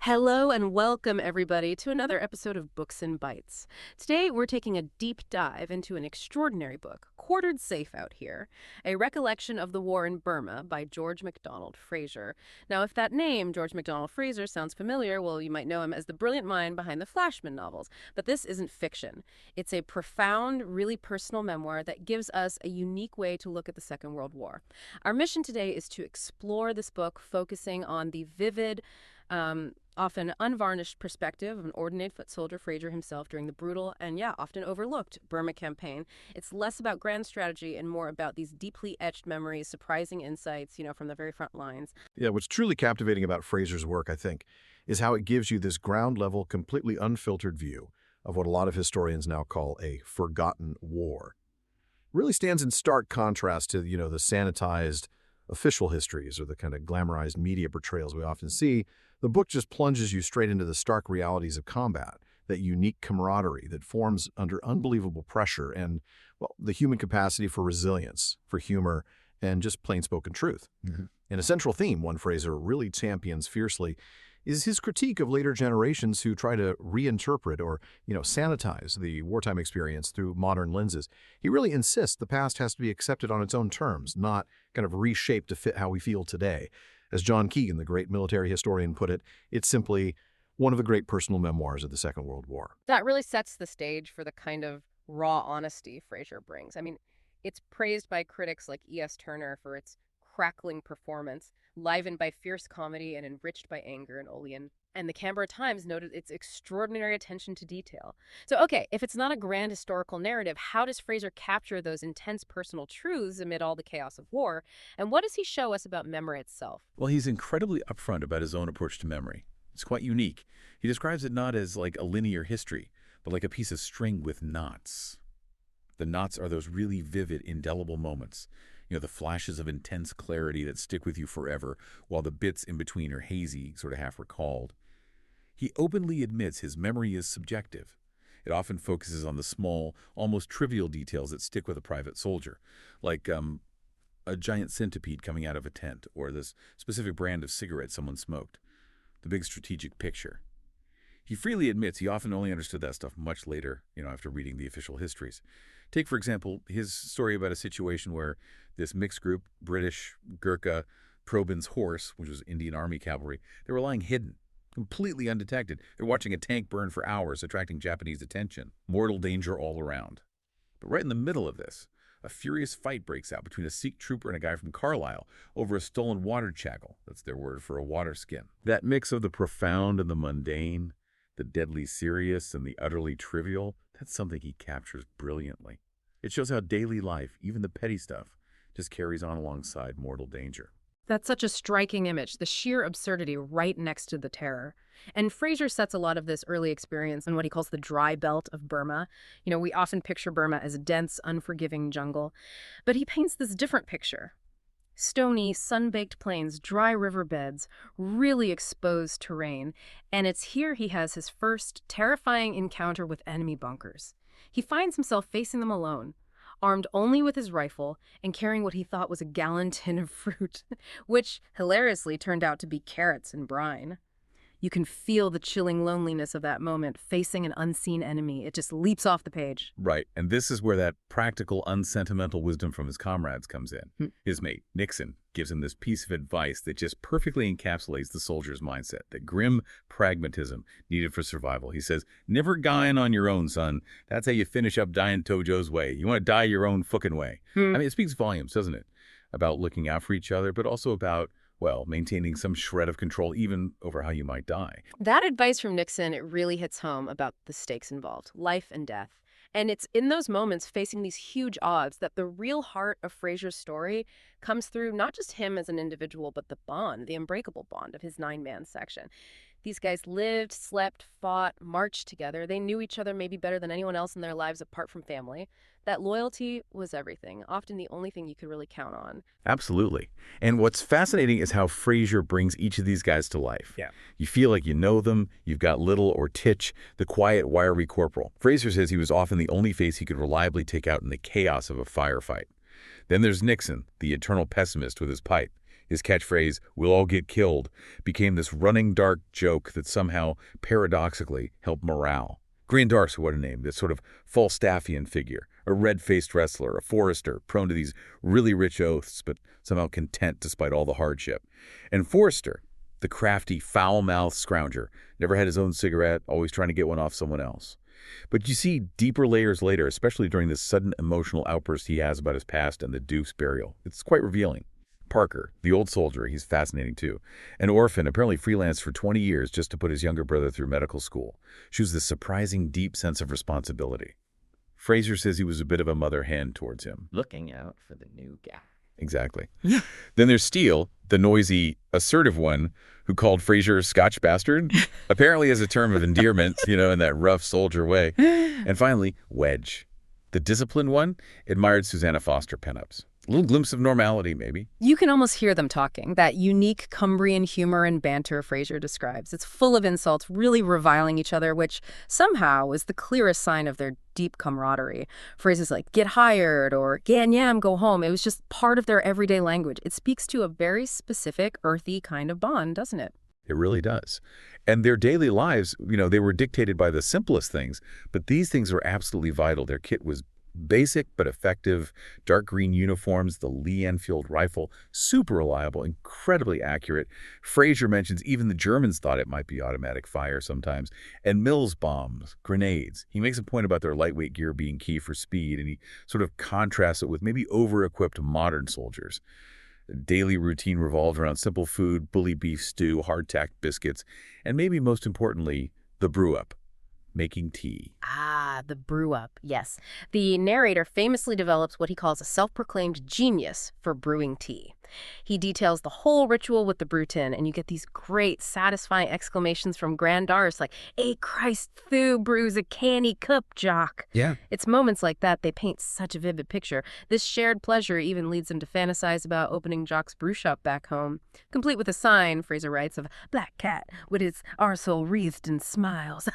Hello and welcome, everybody, to another episode of Books and Bytes. Today, we're taking a deep dive into an extraordinary book, Quartered Safe Out Here, a recollection of the war in Burma by George MacDonald Fraser. Now, if that name, George MacDonald Fraser, sounds familiar, well, you might know him as the brilliant mind behind the Flashman novels. But this isn't fiction. It's a profound, really personal memoir that gives us a unique way to look at the Second World War. Our mission today is to explore this book, focusing on the vivid, often unvarnished perspective of an ordinary foot soldier, Fraser himself, during the brutal and, often overlooked Burma campaign. It's less about grand strategy and more about these deeply etched memories, surprising insights, from the very front lines. Yeah, what's truly captivating about Fraser's work, I think, is how it gives you this ground-level, completely unfiltered view of what a lot of historians now call a forgotten war. It really stands in stark contrast to, the sanitized official histories or the kind of glamorized media portrayals we often see. The book just plunges you straight into the stark realities of combat, that unique camaraderie that forms under unbelievable pressure and, well, the human capacity for resilience, for humor, and just plain-spoken truth. And a central theme one Fraser really champions fiercely is his critique of later generations who try to reinterpret or, sanitize the wartime experience through modern lenses. He really insists the past has to be accepted on its own terms, not kind of reshaped to fit how we feel today. As John Keegan, the great military historian, put it, it's simply one of the great personal memoirs of the Second World War. That really sets the stage for the kind of raw honesty Fraser brings. I mean, it's praised by critics like E.S. Turner for its crackling performance, livened by fierce comedy and enriched by anger and Olean. And the Canberra Times noted its extraordinary attention to detail. So, okay, if it's not a grand historical narrative, how does Fraser capture those intense personal truths amid all the chaos of war? And what does he show us about memory itself? Well, he's incredibly upfront about his own approach to memory. It's quite unique. He describes it not as like a linear history, but like a piece of string with knots. The knots are those really vivid, indelible moments. The flashes of intense clarity that stick with you forever, while the bits in between are hazy, sort of half-recalled. He openly admits his memory is subjective. It often focuses on the small, almost trivial details that stick with a private soldier, like a giant centipede coming out of a tent, or this specific brand of cigarette someone smoked. The big strategic picture. He freely admits he often only understood that stuff much later, after reading the official histories. Take, for example, his story about a situation where this mixed group, British, Gurkha, Probyn's horse, which was Indian Army cavalry, they were lying hidden, completely undetected. They're watching a tank burn for hours, attracting Japanese attention. Mortal danger all around. But right in the middle of this, a furious fight breaks out between a Sikh trooper and a guy from Carlisle over a stolen water chagall. That's their word for a water skin. That mix of the profound and the mundane, the deadly serious and the utterly trivial, that's something he captures brilliantly. It shows how daily life, even the petty stuff, just carries on alongside mortal danger. That's such a striking image, the sheer absurdity right next to the terror. And Fraser sets a lot of this early experience in what he calls the dry belt of Burma. We often picture Burma as a dense, unforgiving jungle, but he paints this different picture. Stony, sun-baked plains, dry riverbeds, really exposed terrain, and it's here he has his first terrifying encounter with enemy bunkers. He finds himself facing them alone, armed only with his rifle and carrying what he thought was a gallon tin of fruit, which hilariously turned out to be carrots and brine. You can feel the chilling loneliness of that moment, facing an unseen enemy. It just leaps off the page. Right, and this is where that practical, unsentimental wisdom from his comrades comes in. His mate, Nixon, gives him this piece of advice that just perfectly encapsulates the soldier's mindset, the grim pragmatism needed for survival. He says, never dying on your own, son. That's how you finish up dying Tojo's way. You want to die your own fucking way. I mean, it speaks volumes, doesn't it? About looking out for each other, but also about, well, maintaining some shred of control even over how you might die. That advice from Nixon, it really hits home about the stakes involved, life and death. And it's in those moments facing these huge odds that the real heart of Fraser's story comes through not just him as an individual, but the bond, the unbreakable bond of his 9-man section. These guys lived, slept, fought, marched together. They knew each other maybe better than anyone else in their lives apart from family. That loyalty was everything, often the only thing you could really count on. Absolutely. And what's fascinating is how Fraser brings each of these guys to life. Yeah. You feel like you know them. You've got Little or Titch, the quiet, wiry corporal. Fraser says he was often the only face he could reliably take out in the chaos of a firefight. Then there's Nixon, the eternal pessimist with his pipe. His catchphrase, "we'll all get killed," became this running dark joke that somehow, paradoxically, helped morale. Darcy, what a name, this sort of Falstaffian figure, a red-faced wrestler, a forester, prone to these really rich oaths, but somehow content despite all the hardship. And Forrester, the crafty, foul-mouthed scrounger, never had his own cigarette, always trying to get one off someone else. But you see deeper layers later, especially during this sudden emotional outburst he has about his past and the Duke's burial. It's quite revealing. Parker, the old soldier, he's fascinating too. An orphan, apparently freelanced for 20 years just to put his younger brother through medical school. Shows this surprising deep sense of responsibility. Fraser says he was a bit of a mother hen towards him. Looking out for the new guy. Exactly. Then there's Steele, the noisy, assertive one who called Fraser Scotch bastard, apparently as a term of endearment, in that rough soldier way. And finally, Wedge, the disciplined one, admired Susanna Foster pinups. A little glimpse of normality, maybe. You can almost hear them talking, that unique Cumbrian humor and banter Fraser describes. It's full of insults, really reviling each other, which somehow is the clearest sign of their deep camaraderie. Phrases like, get hired, or ganyam, go home. It was just part of their everyday language. It speaks to a very specific, earthy kind of bond, doesn't it? It really does. And their daily lives, they were dictated by the simplest things, but these things are absolutely vital. Their kit was basic but effective, dark green uniforms, the Lee Enfield rifle, super reliable, incredibly accurate. Fraser mentions even the Germans thought it might be automatic fire sometimes. And Mills bombs, grenades. He makes a point about their lightweight gear being key for speed, and he sort of contrasts it with maybe over-equipped modern soldiers. The daily routine revolved around simple food, bully beef stew, hardtack biscuits, and maybe most importantly, the brew-up. Making tea. Ah, the brew up, yes. The narrator famously develops what he calls a self-proclaimed genius for brewing tea. He details the whole ritual with the brew tin, and you get these great, satisfying exclamations from Darcy like, "Hey, Christ, thou brews a canny cup, Jock." Yeah. It's moments like that they paint such a vivid picture. This shared pleasure even leads him to fantasize about opening Jock's brew shop back home, complete with a sign, Fraser writes, of a black cat with its arsehole wreathed in smiles.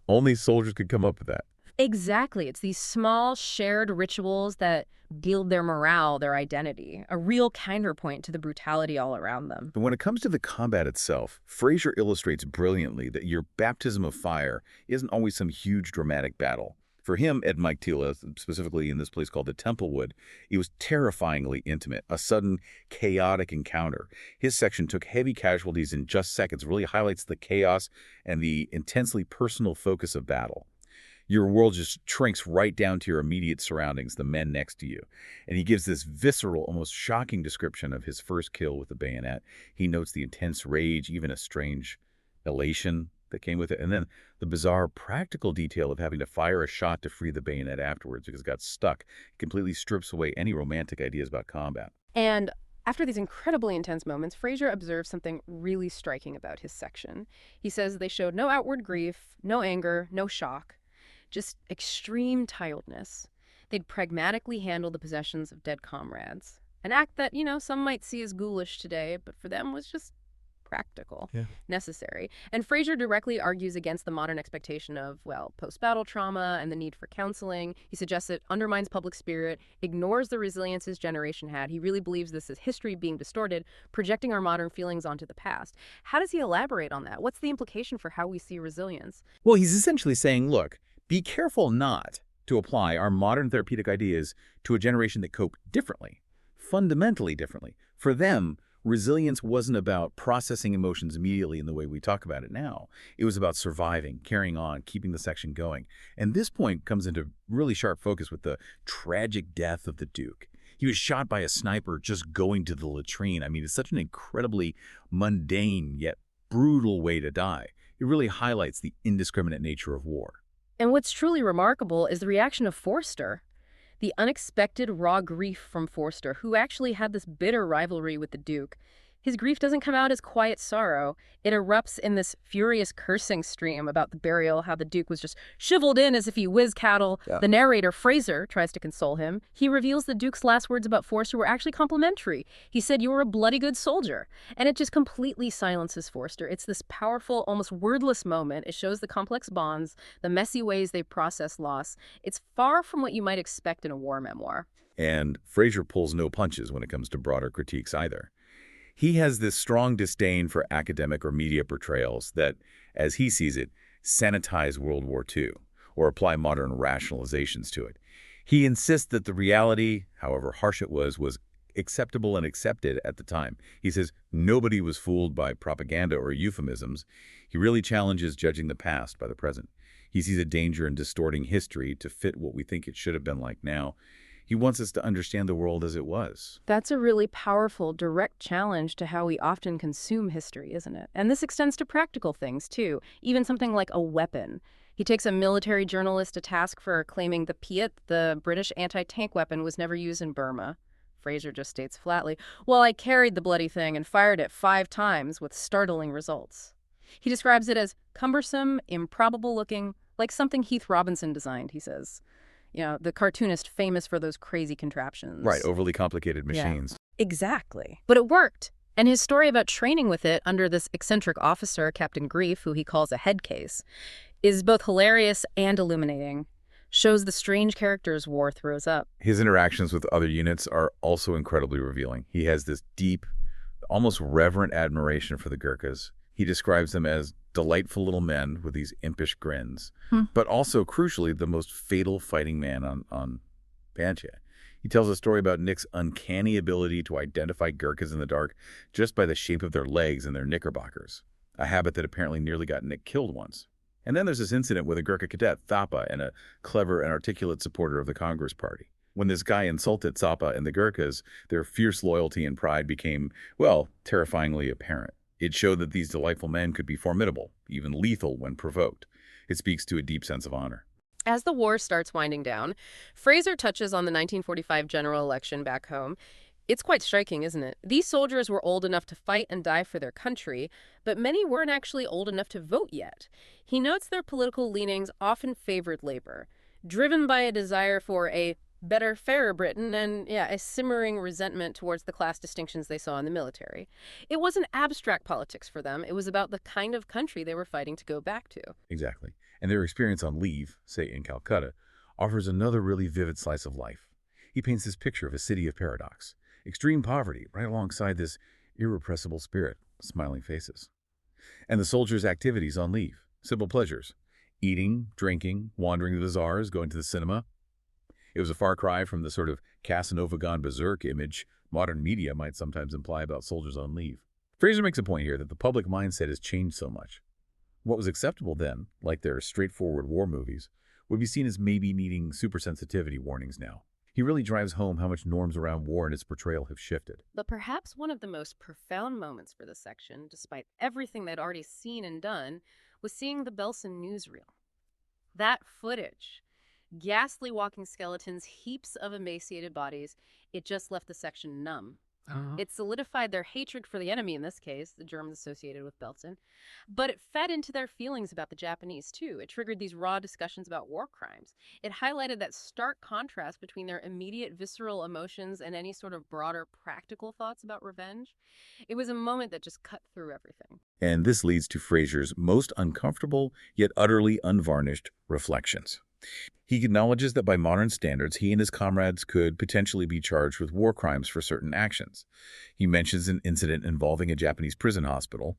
Only soldiers could come up with that. Exactly. It's these small shared rituals that build their morale, their identity, a real counterpoint to the brutality all around them. But when it comes to the combat itself, Fraser illustrates brilliantly that your baptism of fire isn't always some huge dramatic battle. For him, Ed Mike Tila, specifically in this place called the Templewood, it was terrifyingly intimate, a sudden, chaotic encounter. His section took heavy casualties in just seconds, really highlights the chaos and the intensely personal focus of battle. Your world just shrinks right down to your immediate surroundings, the men next to you. And he gives this visceral, almost shocking description of his first kill with the bayonet. He notes the intense rage, even a strange elation that came with it. And then the bizarre practical detail of having to fire a shot to free the bayonet afterwards because it got stuck. It completely strips away any romantic ideas about combat. And after these incredibly intense moments, Fraser observes something really striking about his section. He says they showed no outward grief, no anger, no shock. Just extreme tiredness. They'd pragmatically handle the possessions of dead comrades. An act that, some might see as ghoulish today, but for them was just practical, necessary. And Fraser directly argues against the modern expectation of, post-battle trauma and the need for counseling. He suggests it undermines public spirit, ignores the resilience his generation had. He really believes this is history being distorted, projecting our modern feelings onto the past. How does he elaborate on that? What's the implication for how we see resilience? Well, he's essentially saying, look, be careful not to apply our modern therapeutic ideas to a generation that coped differently, fundamentally differently. For them, resilience wasn't about processing emotions immediately in the way we talk about it now. It was about surviving, carrying on, keeping the section going. And this point comes into really sharp focus with the tragic death of the Duke. He was shot by a sniper just going to the latrine. I mean, it's such an incredibly mundane yet brutal way to die. It really highlights the indiscriminate nature of war. And what's truly remarkable is the reaction of Forster. The unexpected raw grief from Forster, who actually had this bitter rivalry with the Duke. His grief doesn't come out as quiet sorrow. It erupts in this furious cursing stream about the burial, how the Duke was just shiveled in as if he whizzed cattle. Yeah. The narrator, Fraser, tries to console him. He reveals the Duke's last words about Forster were actually complimentary. He said, "You were a bloody good soldier." And it just completely silences Forster. It's this powerful, almost wordless moment. It shows the complex bonds, the messy ways they process loss. It's far from what you might expect in a war memoir. And Fraser pulls no punches when it comes to broader critiques either. He has this strong disdain for academic or media portrayals that, as he sees it, sanitize World War II or apply modern rationalizations to it. He insists that the reality, however harsh it was acceptable and accepted at the time. He says nobody was fooled by propaganda or euphemisms. He really challenges judging the past by the present. He sees a danger in distorting history to fit what we think it should have been like now. He wants us to understand the world as it was. That's a really powerful, direct challenge to how we often consume history, isn't it? And this extends to practical things, too, even something like a weapon. He takes a military journalist to task for claiming the Piat, the British anti-tank weapon, was never used in Burma. Fraser just states flatly, "Well, I carried the bloody thing and fired it 5 times with startling results." He describes it as cumbersome, improbable-looking, like something Heath Robinson designed, he says. You know, the cartoonist famous for those crazy contraptions. Right, overly complicated Yeah. machines. Exactly. But it worked. And his story about training with it under this eccentric officer, Captain Grief, who he calls a head case, is both hilarious and illuminating. Shows the strange characters war throws up. His interactions with other units are also incredibly revealing. He has this deep, almost reverent admiration for the Gurkhas. He describes them as delightful little men with these impish grins, but also, crucially, the most fatal fighting man on Panchea. He tells a story about Nick's uncanny ability to identify Gurkhas in the dark just by the shape of their legs and their knickerbockers, a habit that apparently nearly got Nick killed once. And then there's this incident with a Gurkha cadet, Thapa, and a clever and articulate supporter of the Congress Party. When this guy insulted Thapa and the Gurkhas, their fierce loyalty and pride became, well, terrifyingly apparent. It showed that these delightful men could be formidable, even lethal when provoked. It speaks to a deep sense of honor. As the war starts winding down, Fraser touches on the 1945 general election back home. It's quite striking, isn't it? These soldiers were old enough to fight and die for their country, but many weren't actually old enough to vote yet. He notes their political leanings often favored labor, driven by a desire for a better, fairer Britain and, a simmering resentment towards the class distinctions they saw in the military. It wasn't abstract politics for them. It was about the kind of country they were fighting to go back to. Exactly. And their experience on leave, say in Calcutta, offers another really vivid slice of life. He paints this picture of a city of paradox. Extreme poverty right alongside this irrepressible spirit, smiling faces. And the soldiers' activities on leave, simple pleasures, eating, drinking, wandering the bazaars, going to the cinema. It was a far cry from the sort of Casanova gone berserk image modern media might sometimes imply about soldiers on leave. Fraser makes a point here that the public mindset has changed so much. What was acceptable then, like their straightforward war movies, would be seen as maybe needing supersensitivity warnings now. He really drives home how much norms around war and its portrayal have shifted. But perhaps one of the most profound moments for this section, despite everything they'd already seen and done, was seeing the Belsen newsreel. That footage, ghastly walking skeletons, heaps of emaciated bodies, it just left the section numb. It solidified their hatred for the enemy in this case, the Germans associated with Belsen, but it fed into their feelings about the Japanese too. It triggered these raw discussions about war crimes. It highlighted that stark contrast between their immediate visceral emotions and any sort of broader practical thoughts about revenge. It was a moment that just cut through everything. And this leads to Fraser's most uncomfortable yet utterly unvarnished reflections. He acknowledges that by modern standards, he and his comrades could potentially be charged with war crimes for certain actions. He mentions an incident involving a Japanese prison hospital.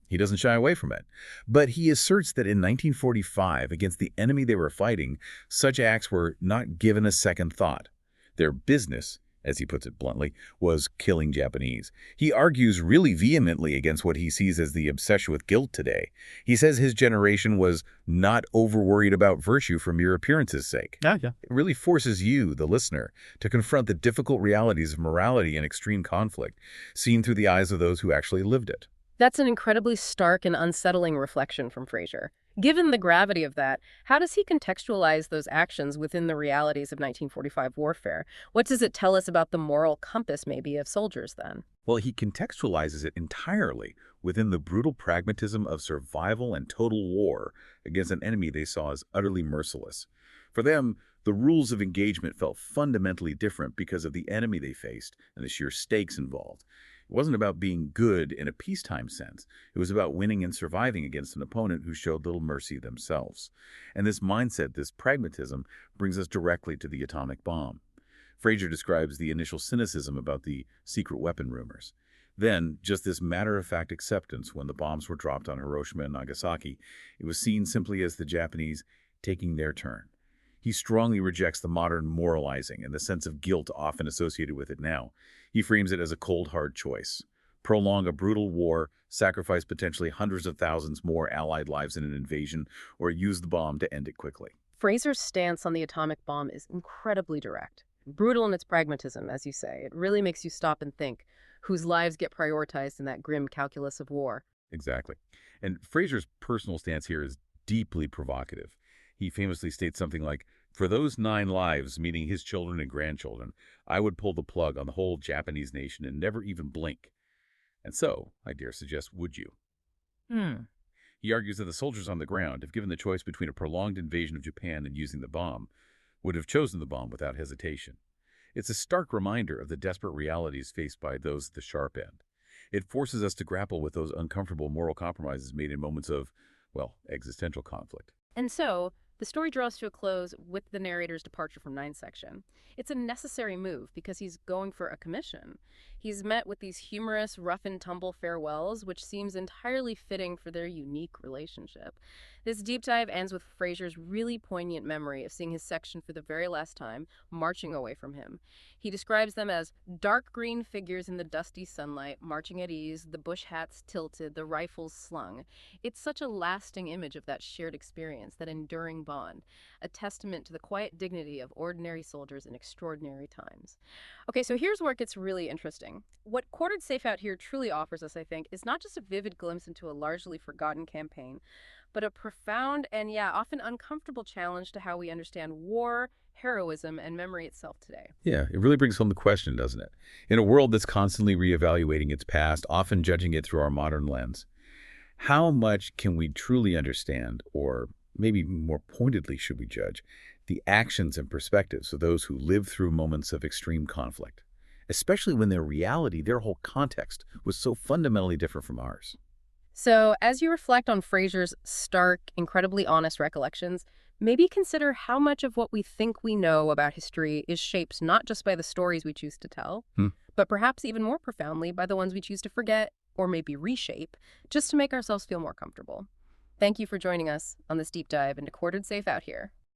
He doesn't shy away from it. But he asserts that in 1945, against the enemy they were fighting, such acts were not given a second thought. Their business, as he puts it bluntly, was killing Japanese. He argues really vehemently against what he sees as the obsession with guilt today. He says his generation was not over-worried about virtue for mere appearance's sake. It really forces you, the listener, to confront the difficult realities of morality and extreme conflict, seen through the eyes of those who actually lived it. That's an incredibly stark and unsettling reflection from Fraser. Given the gravity of that, how does he contextualize those actions within the realities of 1945 warfare? What does it tell us about the moral compass, maybe, of soldiers then? Well, he contextualizes it entirely within the brutal pragmatism of survival and total war against an enemy they saw as utterly merciless. For them, the rules of engagement felt fundamentally different because of the enemy they faced and the sheer stakes involved. It wasn't about being good in a peacetime sense. It was about winning and surviving against an opponent who showed little mercy themselves. And this mindset, this pragmatism, brings us directly to the atomic bomb. Fraser describes the initial cynicism about the secret weapon rumors. Then, just this matter-of-fact acceptance when the bombs were dropped on Hiroshima and Nagasaki, it was seen simply as the Japanese taking their turn. He strongly rejects the modern moralizing and the sense of guilt often associated with it now. He frames it as a cold, hard choice. Prolong a brutal war, sacrifice potentially hundreds of thousands more Allied lives in an invasion, or use the bomb to end it quickly. Fraser's stance on the atomic bomb is incredibly direct. Brutal in its pragmatism, as you say. It really makes you stop and think whose lives get prioritized in that grim calculus of war. Exactly. And Fraser's personal stance here is deeply provocative. He famously states something like, "For those 9 lives, meaning his children and grandchildren, I would pull the plug on the whole Japanese nation and never even blink." And so, I dare suggest, would you? He argues that the soldiers on the ground, if given the choice between a prolonged invasion of Japan and using the bomb, would have chosen the bomb without hesitation. It's a stark reminder of the desperate realities faced by those at the sharp end. It forces us to grapple with those uncomfortable moral compromises made in moments of, well, existential conflict. And so, the story draws to a close with the narrator's departure from 9 section. It's a necessary move because he's going for a commission. He's met with these humorous, rough-and-tumble farewells, which seems entirely fitting for their unique relationship. This deep dive ends with Fraser's really poignant memory of seeing his section for the very last time, marching away from him. He describes them as dark green figures in the dusty sunlight, marching at ease, the bush hats tilted, the rifles slung. It's such a lasting image of that shared experience, that enduring bond, a testament to the quiet dignity of ordinary soldiers in extraordinary times. Okay, so here's where it gets really interesting. What Quartered Safe Out here truly offers us, I think, is not just a vivid glimpse into a largely forgotten campaign, but a profound and, often uncomfortable challenge to how we understand war, heroism, and memory itself today. Yeah, it really brings home the question, doesn't it? In a world that's constantly reevaluating its past, often judging it through our modern lens, how much can we truly understand, or maybe more pointedly should we judge, the actions and perspectives of those who lived through moments of extreme conflict, especially when their reality, their whole context, was so fundamentally different from ours? So, as you reflect on Fraser's stark, incredibly honest recollections, maybe consider how much of what we think we know about history is shaped not just by the stories we choose to tell, but perhaps even more profoundly by the ones we choose to forget or maybe reshape, just to make ourselves feel more comfortable. Thank you for joining us on this deep dive into Quartered Safe Out here.